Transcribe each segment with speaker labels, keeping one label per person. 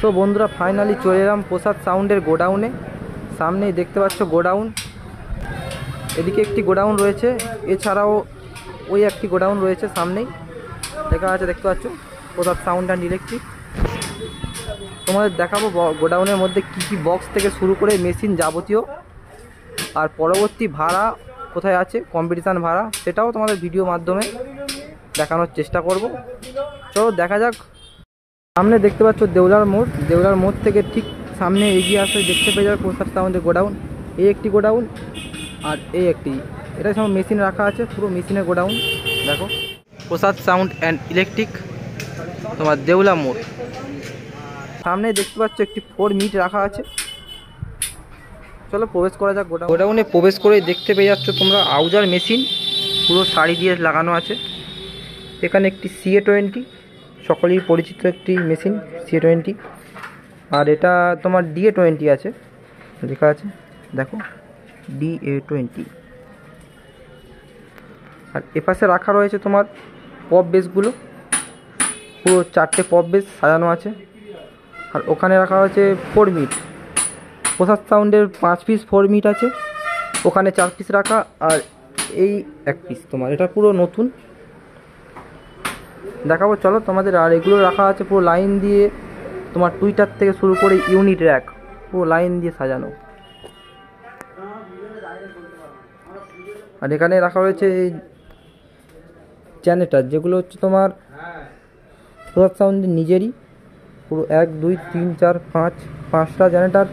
Speaker 1: তো বন্ধুরা ফাইনালি চলে এলাম প্রসাদ সাউন্ডের গোডাউনে। সামনেই দেখতে পাচ্ছ গোডাউন, এদিকে একটি গোডাউন রয়েছে, এছাড়াও ওই একটি গোডাউন রয়েছে সামনেই দেখা আছে, দেখতে পাচ্ছ প্রসাদ সাউন্ড অ্যান্ড ইলেকট্রিক। তোমাদের দেখাবো গোডাউনের মধ্যে কি কি বক্স থেকে শুরু করে মেশিন যাবতীয়, আর পরবর্তী ভাড়া কোথায় আছে, কম্পিটিশান ভাড়া, সেটাও তোমাদের ভিডিও মাধ্যমে দেখানোর চেষ্টা করব। চলো দেখা যাক। সামনে দেখতে পাচ্ছ দেউলার মোড়, দেউলার মোড় থেকে ঠিক সামনে এগিয়ে আসলে দেখতে পেয়ে যাবে প্রসাদ সাউন্ডের গোডাউন। এই একটি গোডাউন আর এই একটি, এটা সব মেশিন রাখা আছে, পুরো মেশিনের গোডাউন। দেখো প্রসাদ সাউন্ড অ্যান্ড ইলেকট্রিক, তোমার দেউলা মোড়। সামনে দেখতে পাচ্ছ একটি 4 মিনিট রাখা আছে। চলো প্রবেশ করা যাক গোডাউন। গোডাউনে প্রবেশ করে দেখতে পেয়ে যাচ্ছ তোমরা আউজার মেশিন পুরো শাড়ি দিয়ে লাগানো আছে। এখানে একটি CA20, সকলেই পরিচিত একটি মেশিন CA20, আর এটা তোমার DA20 আছে, লেখা আছে দেখো DA20। আর এপাশে রাখা রয়েছে তোমার পপ বেসগুলো, পুরো 4টে পপ বেস সাজানো আছে। আর ওখানে রাখা হয়েছে 4 মিনিট, প্রসাদ সাউন্ডের 5 পিস 4 মিনিট আছে, ওখানে 4 পিস রাখা, আর এই 1 পিস তোমার, এটা পুরো নতুন দেখাবো চলো তোমাদের। আর এগুলো রাখা আছে পুরো লাইন দিয়ে, তোমার টুইটার থেকে শুরু করে ইউনিট র্যাক পুরো লাইন দিয়ে সাজানো। আর এখানে রাখা রয়েছে এই জেনারেটার, যেগুলো হচ্ছে তোমার প্রসাদ সাউন্ডের নিজেরই, পুরো 1 2 3 4 5 5টা জেনারেটার,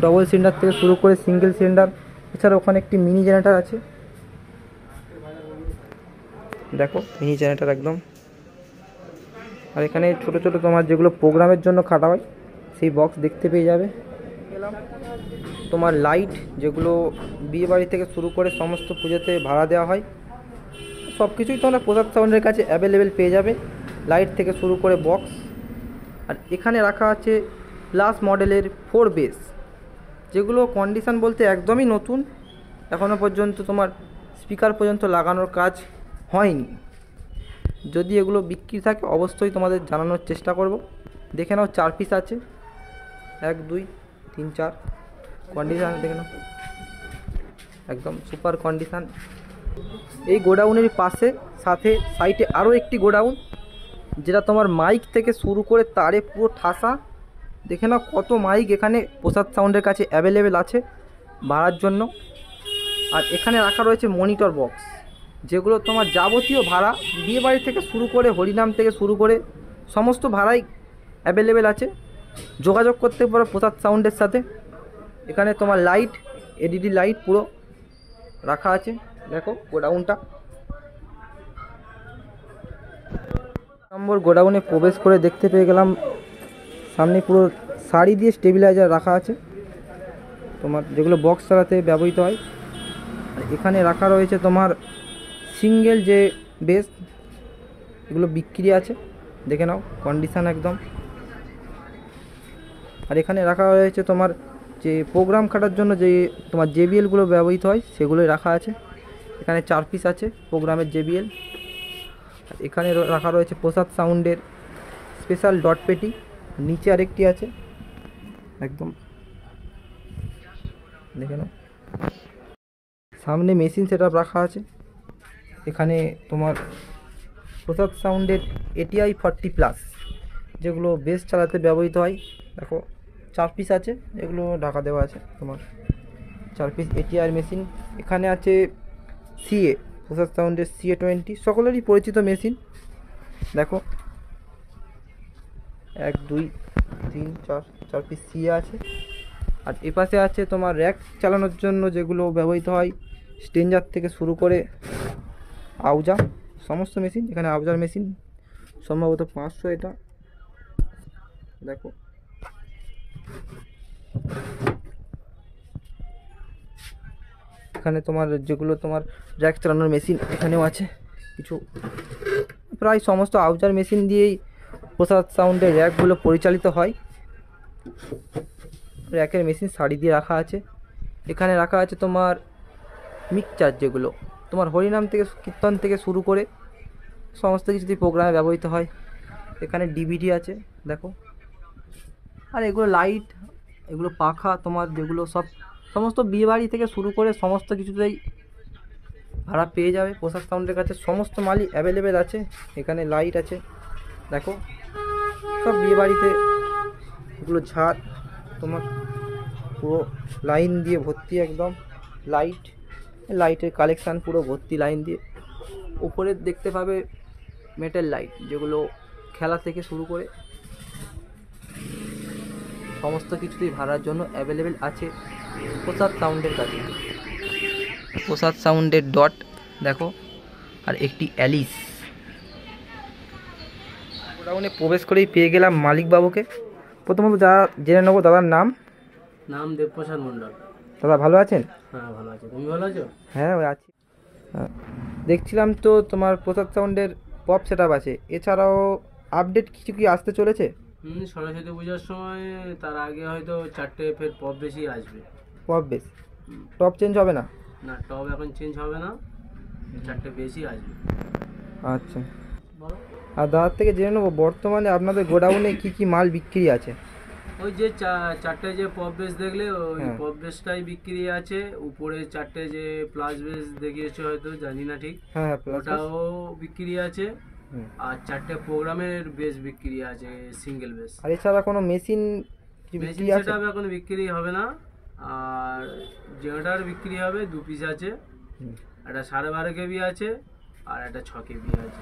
Speaker 1: ডবল সিলিন্ডার থেকে শুরু করে সিঙ্গেল সিলিন্ডার। এছাড়া ওখানে একটি মিনি জেনারেটার আছে, দেখো মিনি জেনারেটার একদম। আর এখানে ছোট ছোট তোমার যেগুলো প্রোগ্রামের জন্য খাটা হয় সেই বক্স দেখতে পেয়ে যাবে। তোমার লাইট, যেগুলো বিয়ে বাড়ি থেকে শুরু করে সমস্ত পুজোতে ভাড়া দেওয়া হয়, সব কিছুই তোমরা প্রসাদ সাউন্ডের কাছে অ্যাভেলেবেল পেয়ে যাবে, লাইট থেকে শুরু করে বক্স। আর এখানে রাখা আছে প্লাস মডেলের 4 বেস, যেগুলো কন্ডিশান বলতে একদমই নতুন, এখনও পর্যন্ত তোমার স্পিকার পর্যন্ত লাগানোর কাজ হয়নি। যদি এগুলো বিক্রি থাকে অবশ্যই তোমাদের জানানোর চেষ্টা করব। দেখে নাও 4 পিস আছে, 1 2 3 4, কন্ডিশান দেখে নাও একদম সুপার কন্ডিশান। এই গোডাউনের পাশে সাথে সাইডে আরও একটি গোডাউন, যেটা তোমার মাইক থেকে শুরু করে তারে পুরো ঠাসা। দেখে নাও কত মাইক এখানে প্রসাদ সাউন্ডের কাছে অ্যাভেলেবেল আছে ভাড়ার জন্য। আর এখানে রাখা রয়েছে মনিটর বক্স, যেগুলো তোমার যাবতীয় ভাড়া বিয়েবাড়ি থেকে শুরু করে হরিনাম থেকে শুরু করে সমস্ত ভাড়াই অ্যাভেলেবেল আছে, যোগাযোগ করতে পারো প্রসাদ সাউন্ডের সাথে। এখানে তোমার লাইট, LED লাইট পুরো রাখা আছে, দেখো গোডাউনটা। নম্বর গোডাউনে প্রবেশ করে দেখতে পেয়ে গেলাম সামনে পুরো শাড়ি দিয়ে স্টেবিলাইজার রাখা আছে, তোমার যেগুলো বক্স চালাতে ব্যবহৃত হয়। আর এখানে রাখা রয়েছে তোমার সিঙ্গেল যে বেস, এগুলো বিক্রি আছে, দেখে নাও কন্ডিশান একদম। আর এখানে রাখা রয়েছে তোমার যে প্রোগ্রাম খাটার জন্য যে তোমার JBLগুলো ব্যবহৃত হয় সেগুলোই রাখা আছে। এখানে 4 পিস আছে প্রোগ্রামের JBL। আর এখানে রাখা রয়েছে প্রসাদ সাউন্ডের স্পেশাল ডট পেটি, নিচে আরেকটি আছে একদম, দেখে নাও। সামনে মেশিন সেটআপ রাখা আছে। এখানে তোমার প্রসাদ সাউন্ডের ATI 40+, যেগুলো বেস চালাতে ব্যবহৃত হয়, দেখো 4 পিস আছে, এগুলো ঢাকা দেওয়া আছে তোমার 4 পিস ATI মেশিন। এখানে আছে CA, প্রসাদ সাউন্ডের CA20, সকলেরই পরিচিত মেশিন, দেখো 1 2 3 4 পিস CA আছে। আর এপাশে আছে তোমার র্যাক চালানোর জন্য যেগুলো ব্যবহৃত হয়, স্ট্রেঞ্জার থেকে শুরু করে আউজা সমস্ত মেশিন। এখানে আউজার মেশিন সম্ভবত 500, এটা দেখো। এখানে তোমার যেগুলো তোমার র্যাক চালানোর মেশিন এখানেও আছে কিছু, প্রায় সমস্ত আউজার মেশিন দিয়েই প্রসাদ সাউন্ডের র্যাকগুলো পরিচালিত হয়। র্যাকের মেশিন শাড়ি দিয়ে রাখা আছে। এখানে রাখা আছে তোমার মিক্সচার, যেগুলো তোমার হরিনাম থেকে কীর্তন থেকে শুরু করে সমস্ত কিছুতেই প্রোগ্রামে ব্যবহৃত হয়। এখানে DVD আছে, দেখো আর এগুলো লাইট, এগুলো পাখা তোমার, যেগুলো সমস্ত বিয়েবাড়ি থেকে শুরু করে সমস্ত কিছুতেই ভাড়া পেয়ে যাবে। পোশাক সাউন্ডের কাছে সমস্ত মালই অ্যাভেলেবেল আছে। এখানে লাইট আছে, দেখো সব বিয়েবাড়িতে এগুলো ঝাড় তোমার পুরো লাইন দিয়ে ভর্তি, একদম লাইটের কালেকশান পুরো ভর্তি লাইন দিয়ে। উপরে দেখতে পাবে মেটাল লাইট, যেগুলো খেলা থেকে শুরু করে সমস্ত কিছুতেই ভাড়ার জন্য অ্যাভেলেবেল আছে প্রসাদ সাউন্ডের কাছে। প্রসাদ সাউন্ডের ডট দেখো, আর একটি অ্যালিস। গোডাউনে প্রবেশ করেই পেয়ে গেলাম মালিকবাবুকে। প্রথমত জেনে নেবো দাদার নাম।
Speaker 2: দেবপ্রসাদ মণ্ডল।
Speaker 1: দাদা ভালো আছেন?
Speaker 2: হ্যাঁ ভালো আছি, তুমি ভালো আছো?
Speaker 1: হ্যাঁ ওই আছি। দেখছিলাম তো তোমার প্রসাদ সাউন্ডের পপ সেট আপ আছে, এছাড়াও আপডেট কিছু কি আসতে চলেছে?
Speaker 2: সরস্বতী পূজার সময় তার আগে হয়তো 4টে ফের পপ বেশি আসবে।
Speaker 1: পপ বেশ, টপ চেঞ্জ হবে না?
Speaker 2: না, টপ এখন চেঞ্জ হবে না, 4টে বেশি আসবে।
Speaker 1: আচ্ছা, আর দাদার থেকে জেনে নেবো বর্তমানে আপনাদের গোডাউনে কি কি মাল বিক্রি আছে?
Speaker 2: ওই যে 4টে যে পপ বেস দেখলে, ওই
Speaker 1: হ্যাঁ।
Speaker 2: পপ বেসটাই বিক্রি আছে। উপরে 4টে যে প্লাস বেস দেখিয়েছে হয়তো, জানি না ঠিক,
Speaker 1: হ্যাঁ
Speaker 2: ওটাও বিক্রি আছে। আর 4টে প্রোগ্রামের বেস বিক্রি আছে, সিঙ্গেল বেস।
Speaker 1: আর এছাড়া কোনো মেশিন
Speaker 2: মেশিন সেটআপ এখন বিক্রি হবে না। আর জেনারেটর বিক্রি হবে, 2 পিস আছে, একটা 12.5 কেবি আছে আর একটা 6 কেবি আছে।